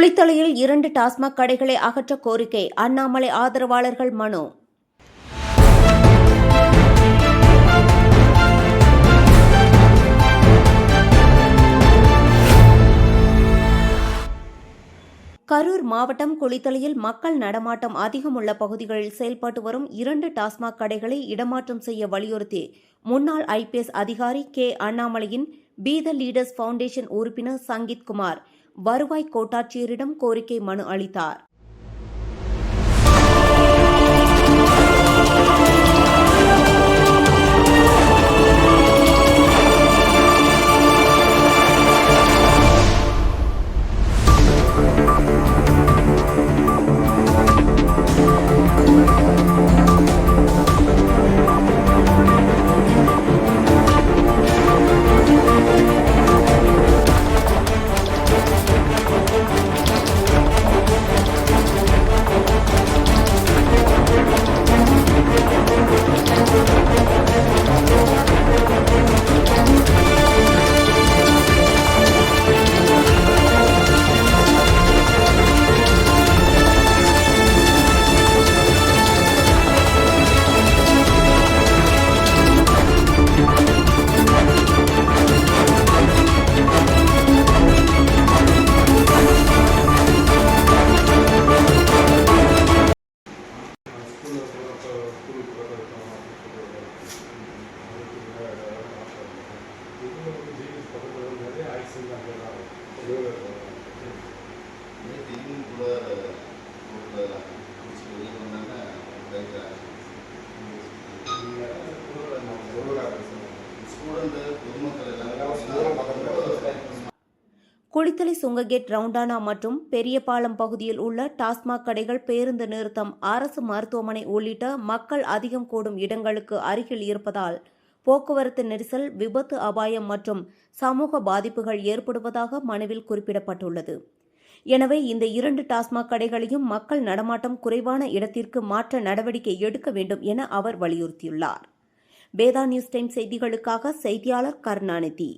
குளித்தலையில் 2 டாஸ்மாக் கடைகளை அகற்ற கோரிக்கை. அண்ணாமலை ஆதரவாளர்கள் மனு. கரூர் மாவட்டம் குளித்தலையில் மக்கள் நடமாட்டம் அதிகம் உள்ள பகுதிகளில் செயல்பட்டு வரும் 2 டாஸ்மாக் கடைகளை இடமாற்றம் செய்ய வலியுறுத்தி முன்னாள் ஐபிஎஸ் அதிகாரி கே. அண்ணாமலையின் பி த லீடர்ஸ் ஃபவுண்டேஷன் உறுப்பினர் சங்கீத் குமார் வருவாய் கோட்டாட்சியரிடம் கோரிக்கை மனு அளித்தார். குளித்தலை சுங்ககேட் ரவுண்டானா மற்றும் பெரியபாளையம் பகுதியில் உள்ள டாஸ்மாக் கடைகள், பேருந்து நிறுத்தம், அரசு மருத்துவமனை உள்ளிட்ட மக்கள் அதிகம் கூடும் இடங்களுக்கு அருகில் இருப்பதால் போக்குவரத்து நெரிசல், விபத்து அபாயம் மற்றும் சமூக பாதிப்புகள் ஏற்படுவதாக மனுவில் குறிப்பிடப்பட்டுள்ளது. எனவே இந்த 2 டாஸ்மாக் கடைகளையும் மக்கள் நடமாட்டம் குறைவான இடத்திற்கு மாற்ற நடவடிக்கை எடுக்க வேண்டும் என அவர் வலியுறுத்தியுள்ளார். வேதா நியூஸ் டைம் செய்திகளுக்காக செய்தியாளர் கருணாநிதி.